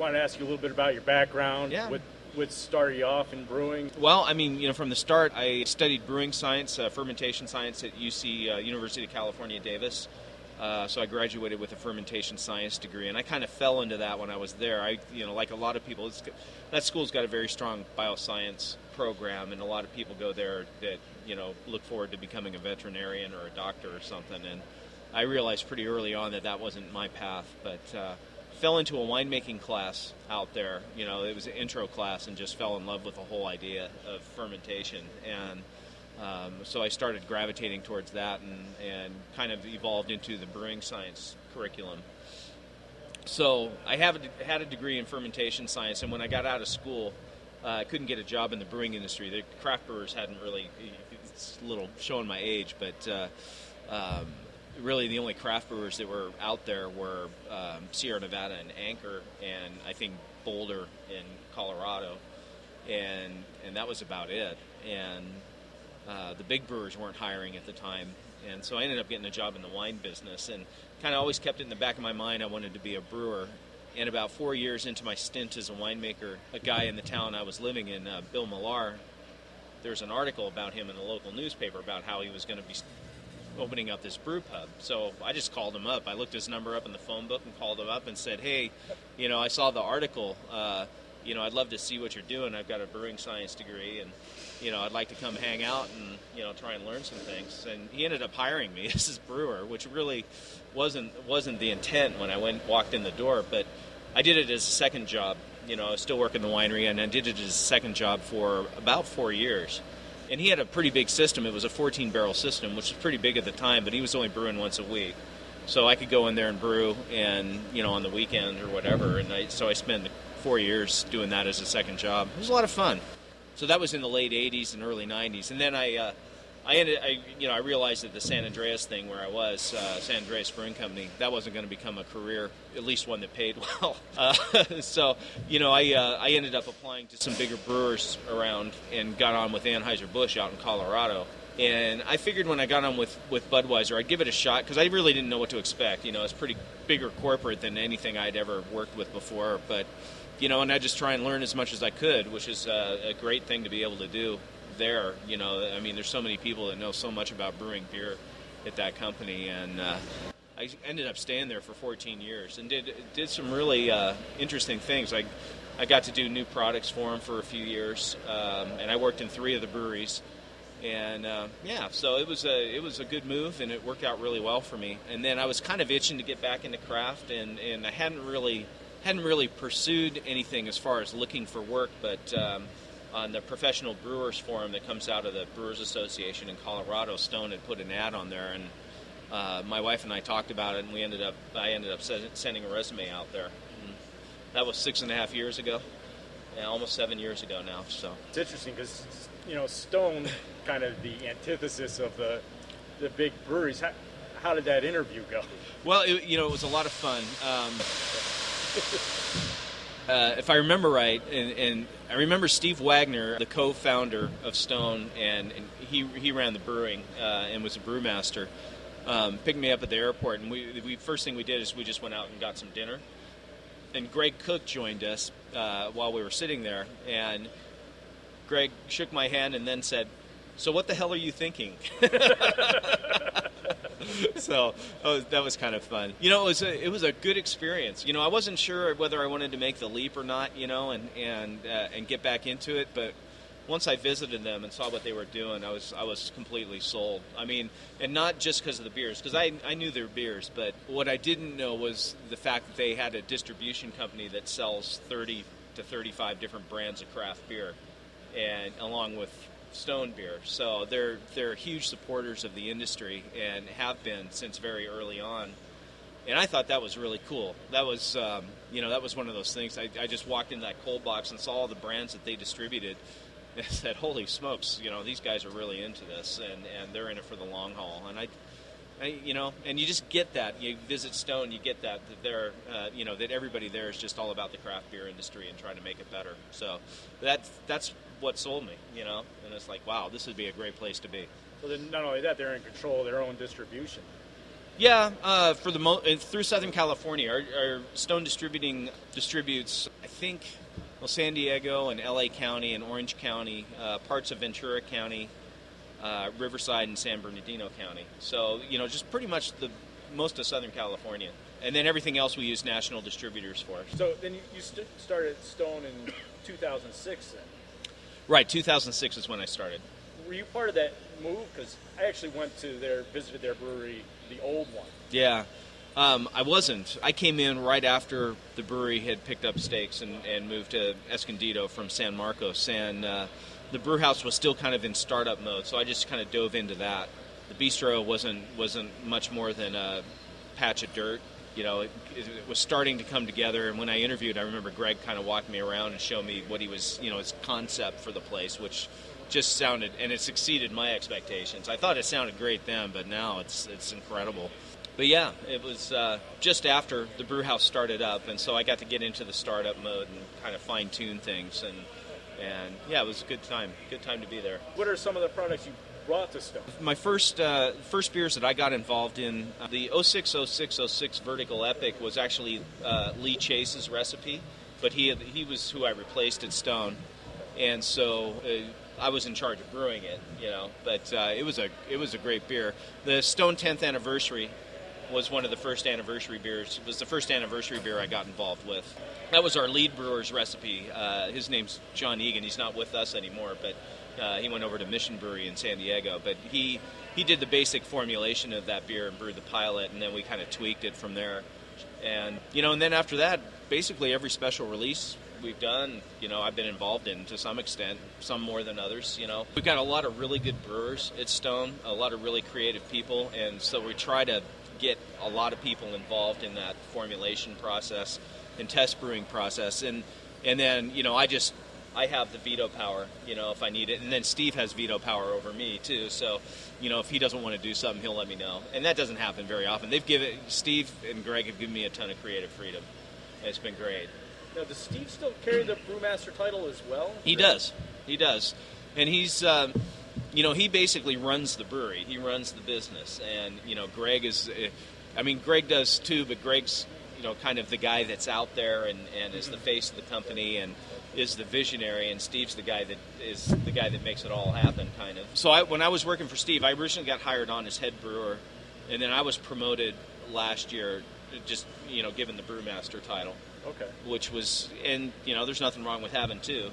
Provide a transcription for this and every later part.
wanted to ask you a little bit about your background. Yeah. What started you off in brewing? Well, I mean, from the start, I studied brewing science, fermentation science at UC, University of California, Davis. So I graduated with a fermentation science degree, and I kind of fell into that when I was there. Like a lot of people, that school's got a very strong bioscience program, and a lot of people go there that, look forward to becoming a veterinarian or a doctor or something. And I realized pretty early on that wasn't my path, but fell into a winemaking class out there. It was an intro class, and just fell in love with the whole idea of fermentation. And so I started gravitating towards that and kind of evolved into the brewing science curriculum. So I had a degree in fermentation science, and when I got out of school, I couldn't get a job in the brewing industry. The craft brewers hadn't really, it's a little showing my age, but really the only craft brewers that were out there were Sierra Nevada and Anchor, and I think Boulder in Colorado, and that was about it. And the big brewers weren't hiring at the time, and so I ended up getting a job in the wine business, and kind of always kept it in the back of my mind I wanted to be a brewer. And about 4 years into my stint as a winemaker, a guy in the town I was living in, Bill Millar, there's an article about him in the local newspaper about how he was going to be opening up this brew pub. So I just called him up. I looked his number up in the phone book and called him up and said, hey, I saw the article. I'd love to see what you're doing. I've got a brewing science degree, and I'd like to come hang out and try and learn some things. And he ended up hiring me as his brewer, which really wasn't the intent when I walked in the door. But I did it as a second job. I was still working the winery, and I did it as a second job for about 4 years. And he had a pretty big system. It was a 14-barrel system, which was pretty big at the time, but he was only brewing once a week. So I could go in there and brew, and on the weekend or whatever. And so I spent 4 years doing that as a second job. It was a lot of fun. So that was in the late 80s and early 90s. And then I realized that the San Andreas thing where I was, San Andreas Brewing Company, that wasn't going to become a career, at least one that paid well. So I ended up applying to some bigger brewers around and got on with Anheuser-Busch out in Colorado. And I figured when I got on with Budweiser, I'd give it a shot, because I really didn't know what to expect. It's pretty bigger corporate than anything I'd ever worked with before. But, and I just try and learn as much as I could, which is a great thing to be able to do there. I mean, there's so many people that know so much about brewing beer at that company. And I ended up staying there for 14 years and did some really interesting things. I got to do new products for them for a few years, and I worked in 3 of the breweries. And so it was a good move, and it worked out really well for me. And then I was kind of itching to get back into craft, and I hadn't really pursued anything as far as looking for work. But on the Professional Brewers Forum that comes out of the Brewers Association in Colorado, Stone had put an ad on there, and my wife and I talked about it, and I ended up sending a resume out there. And that was 6.5 years ago, almost 7 years ago now. So it's interesting because Stone, kind of the antithesis of the big breweries. How did that interview go? Well, it was a lot of fun. If I remember right, and I remember Steve Wagner, the co-founder of Stone, and he ran the brewing and was a brewmaster, picked me up at the airport, and we first thing we did is we just went out and got some dinner. And Greg Koch joined us while we were sitting there, and Greg shook my hand and then said, "So what the hell are you thinking?" So that was kind of fun. It was a good experience. I wasn't sure whether I wanted to make the leap or not, and get back into it. But once I visited them and saw what they were doing, I was completely sold. I mean, and not just because of the beers, because I knew their beers, but what I didn't know was the fact that they had a distribution company that sells 30 to 35 different brands of craft beer, and along with Stone beer. So they're huge supporters of the industry and have been since very early on. And I thought that was really cool. That was that was one of those things. I just walked into that cold box and saw all the brands that they distributed and said, "Holy smokes, these guys are really into this, and they're in it for the long haul." And I and you just get that. You visit Stone, you get that they're that everybody there is just all about the craft beer industry and trying to make it better. So that's what sold me, and it's like, wow, this would be a great place to be. So then not only that, they're in control of their own distribution. Yeah, through Southern California, our Stone Distributing distributes, I think, San Diego and LA County and Orange County, parts of Ventura County, Riverside and San Bernardino County. So, just pretty much most of Southern California. And then everything else we use national distributors for. So then you started Stone in 2006 then? Right, 2006 is when I started. Were you part of that move? Because I actually visited their brewery, the old one. Yeah, I wasn't. I came in right after the brewery had picked up stakes and moved to Escondido from San Marcos, and the brew house was still kind of in startup mode, so I just kind of dove into that. The bistro wasn't much more than a patch of dirt. It was starting to come together, and when I interviewed, I remember Greg kind of walked me around and showed me what he was, his concept for the place, which just sounded, and it exceeded my expectations. I thought it sounded great then, but now it's incredible. But yeah, it was just after the brew house started up, and so I got to get into the startup mode and kind of fine-tune things, and yeah, it was a good time to be there. What are some of the products you brought to Stone? My first beers that I got involved in, the 060606 Vertical Epic was actually Lee Chase's recipe, but he was who I replaced at Stone, and so I was in charge of brewing it, But it was a great beer. The Stone 10th Anniversary was one of the first anniversary beers. It was the first anniversary beer I got involved with. That was our lead brewer's recipe. His name's John Egan. He's not with us anymore, but he went over to Mission Brewery in San Diego. But he did the basic formulation of that beer and brewed the pilot, and then we kind of tweaked it from there. And and then after that, basically every special release we've done, I've been involved in to some extent, some more than others, We've got a lot of really good brewers at Stone, a lot of really creative people, and so we try to get a lot of people involved in that formulation process and test brewing process. And then, I have the veto power, if I need it. And then Steve has veto power over me, too. So, if he doesn't want to do something, he'll let me know. And that doesn't happen very often. Steve and Greg have given me a ton of creative freedom. And it's been great. Now, does Steve still carry the brewmaster title as well? He does. And he's, he basically runs the brewery. He runs the business. And, Greg Greg does too, but Greg's, kind of the guy that's out there and is the face of the company and is the visionary, and Steve's the guy that makes it all happen, kind of. So when I was working for Steve, I originally got hired on as head brewer, and then I was promoted last year, just, given the brewmaster title. Okay. Which was, and, there's nothing wrong with having two,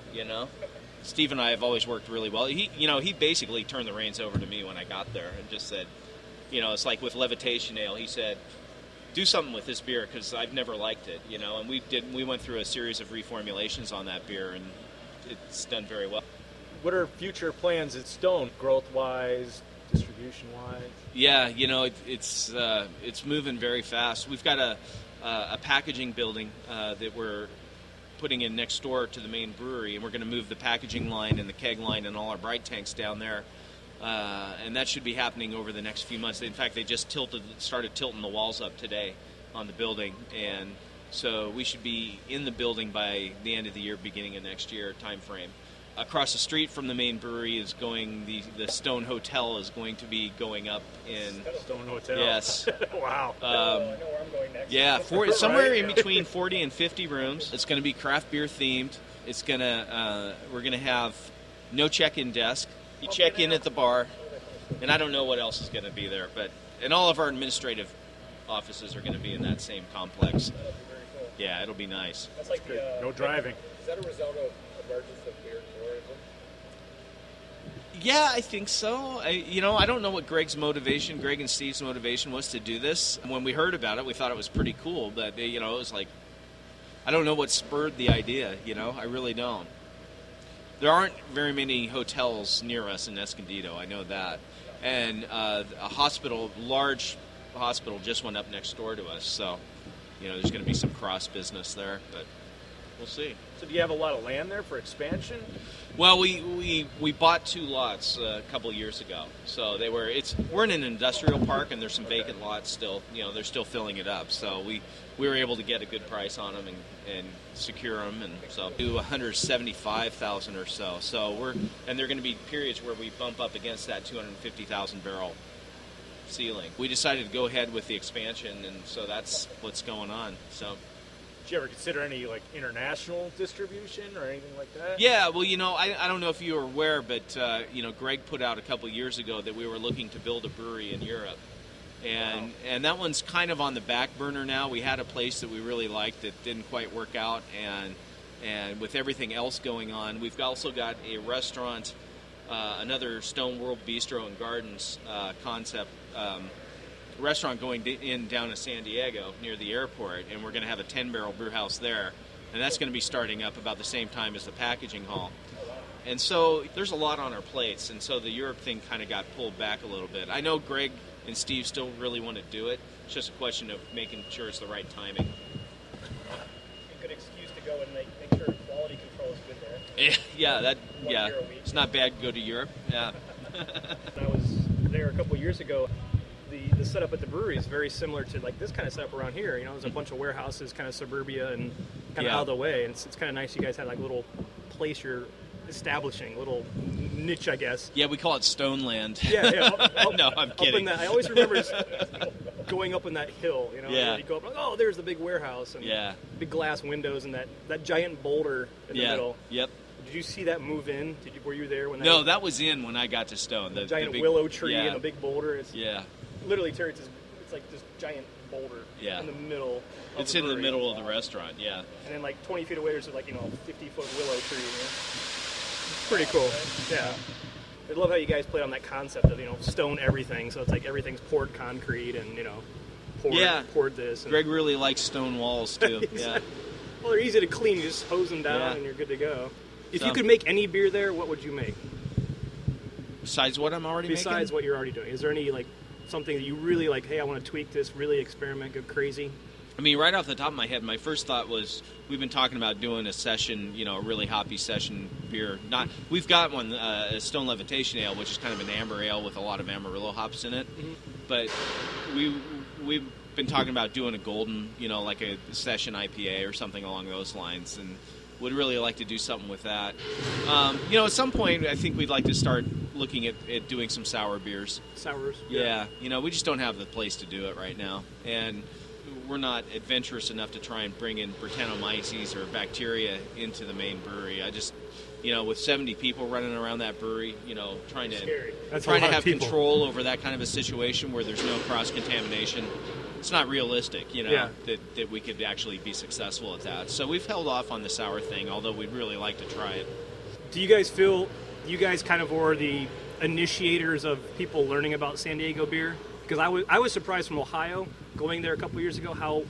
Steve and I have always worked really well. He basically turned the reins over to me when I got there and just said, it's like with Levitation Ale. He said, do something with this beer because I've never liked it, and we went through a series of reformulations on that beer, and it's done very well. What are future plans at Stone, growth-wise, distribution-wise? Yeah, it's moving very fast. We've got a packaging building that we're putting in next door to the main brewery, and we're going to move the packaging line and the keg line and all our bright tanks down there, and that should be happening over the next few months. In fact, they just started tilting the walls up today on the building, and so we should be in the building by the end of the year, beginning of next year time frame. Across the street from the main brewery is going, the Stone Hotel is going to be going up in... Stone Hotel? Yes. Wow. I know where I'm going next. Yeah, somewhere in between 40 and 50 rooms. It's going to be craft beer themed. It's going to, we're going to have no check-in desk. You check in at the bar, and I don't know what else is going to be there, and all of our administrative offices are going to be in that same complex. That'll be very cool. Yeah, it'll be nice. That's like no driving. Is that a result of emergence of beer tourism? Yeah, I think so. I don't know what Greg and Steve's motivation was to do this. When we heard about it, we thought it was pretty cool, but, it was like, I don't know what spurred the idea, I really don't. There aren't very many hotels near us in Escondido, I know that. And a large hospital just went up next door to us, so, there's going to be some cross business there, but we'll see. So do you have a lot of land there for expansion? Well, we bought 2 lots a couple years ago. So we're in an industrial park, and there's some vacant lots still. They're still filling it up. So we were able to get a good price on them and secure them, and so do 175,000 or so. So and there are going to be periods where we bump up against that 250,000 barrel ceiling. We decided to go ahead with the expansion, and so that's what's going on. So. Did you ever consider any like international distribution or anything like that? Yeah, well, I don't know if you were aware, but Greg put out a couple years ago that we were looking to build a brewery in Europe, and that one's kind of on the back burner now. We had a place that we really liked that didn't quite work out, and with everything else going on, we've also got a restaurant, another Stone World Bistro and Gardens concept. Restaurant going down to San Diego near the airport, and we're going to have a 10-barrel brew house there, and that's going to be starting up about the same time as the packaging hall. And so there's a lot on our plates, and so the Europe thing kind of got pulled back a little bit. I know Greg and Steve still really want to do it. It's just a question of making sure it's the right timing. A good excuse to go and make sure quality control is good there. Yeah, it's not bad to go to Europe. Yeah. I was there a couple years ago. The setup at the brewery is very similar to like this kind of setup around here. There's a bunch of warehouses, kind of suburbia and kind of out of the way. And it's kind of nice you guys had like a little place you're establishing, a little niche, I guess. Yeah, we call it Stoneland. Yeah. No, I'm kidding. I always remember going up on that hill, Yeah. and you go up, like, oh, there's the big warehouse and big glass windows and that giant boulder in the middle. Yep. Did you see that move in? Were you there when that? No, that was in when I got to Stone. The giant big willow tree and a big boulder. Literally, Terry, it's like this giant boulder in the middle. It's in the middle of the restaurant, yeah. And then like 20 feet away, there's like a 50-foot willow tree. It's pretty cool. Yeah. I love how you guys played on that concept of stone everything. So it's like everything's poured concrete and poured this. And Greg really likes stone walls too. Yeah. Well, they're easy to clean. You just hose them down and you're good to go. If you could make any beer there, what would you make? Besides what I'm already making? Besides what you're already doing. Is there any something that you really like, hey, I want to tweak this, really experiment, go crazy? I mean, right off the top of my head, my first thought was we've been talking about doing a session, a really hoppy session beer. We've got one, a Stone Levitation Ale, which is kind of an amber ale with a lot of Amarillo hops in it. Mm-hmm. But we've been talking about doing a golden, like a session IPA or something along those lines, and would really like to do something with that. At some point, I think we'd like to start looking at doing some sour beers. Sours? Yeah. We just don't have the place to do it right now. And we're not adventurous enough to try and bring in Brettanomyces or bacteria into the main brewery. I just, with 70 people running around that brewery, trying to have control over that kind of a situation where there's no cross-contamination, it's not realistic, that we could actually be successful at that. So we've held off on the sour thing, although we'd really like to try it. Do you guys feel you guys kind of were the initiators of people learning about San Diego beer? Because I was surprised from Ohio, going there a couple years ago, how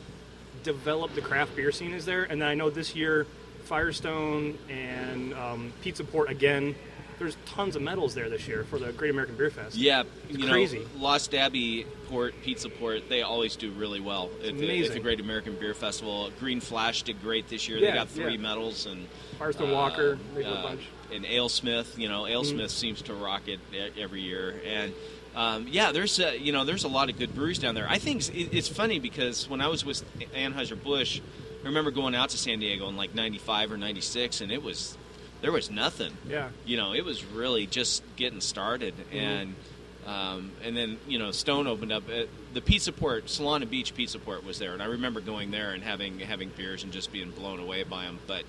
developed the craft beer scene is there. And then I know this year, Firestone and Pizza Port again. There's tons of medals there this year for the Great American Beer Fest. Yeah, it's crazy. Lost Abbey Port, Pizza Port, they always do really well at the Great American Beer Festival. Green Flash did great this year. They got 3 medals, and Firestone Walker, they did a bunch. And AleSmith, AleSmith seems to rock it every year. And there's a lot of good breweries down there. I think it's funny because when I was with Anheuser-Busch, I remember going out to San Diego in like 95 or 96, and there was nothing. Yeah. It was really just getting started. Mm-hmm. And then, Stone opened up. The Pizza Port, Solana Beach Pizza Port was there. And I remember going there and having beers and just being blown away by them. But,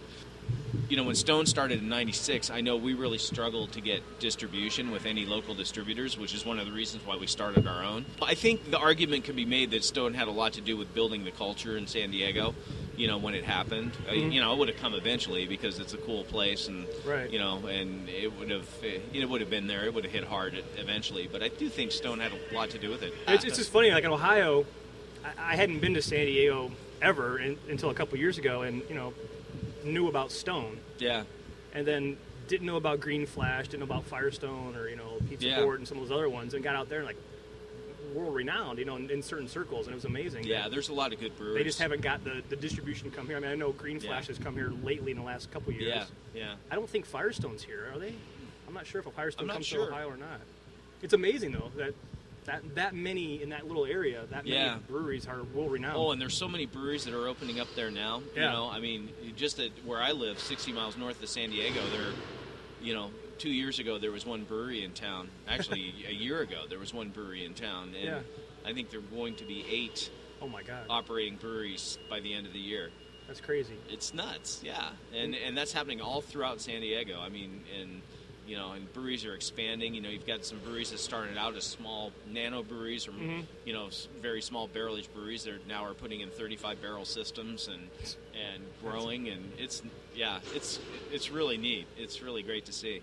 when Stone started in 96, I know we really struggled to get distribution with any local distributors, which is one of the reasons why we started our own. I think the argument can be made that Stone had a lot to do with building the culture in San Diego. When it happened, mm-hmm. It would have come eventually because it's a cool place, and right. And it would have been there. It would have hit hard eventually. But I do think Stone had a lot to do with it. It's just funny. Like in Ohio, I hadn't been to San Diego ever until a couple years ago, and knew about Stone. Yeah. And then didn't know about Green Flash, didn't know about Firestone or Pizza Port and some of those other ones, and got out there and like world renowned, in certain circles, and it was amazing. Yeah, there's a lot of good breweries. They just haven't got the distribution come here. I mean, I know Green Flash has come here lately in the last couple years. Yeah. I don't think Firestone's here, are they? I'm not sure if a Firestone comes sure. to Ohio or not. It's amazing though that many in that little area, that many breweries are world renowned. Oh, and there's so many breweries that are opening up there now. Yeah. I mean, just at where I live, 60 miles north of San Diego, there are, 2 years ago there was one brewery in town. Actually, a year ago there was one brewery in town, and Yeah. I think there are going to be 8 Oh my God, operating breweries by the end of the year. that's crazy. It's nuts, yeah, and that's happening all throughout San Diego. I mean, and and breweries are expanding. You've got some breweries that started out as small nano breweries, or very small barrel aged breweries. They now are putting in 35 barrel systems and growing, and it's really neat. It's really great to see.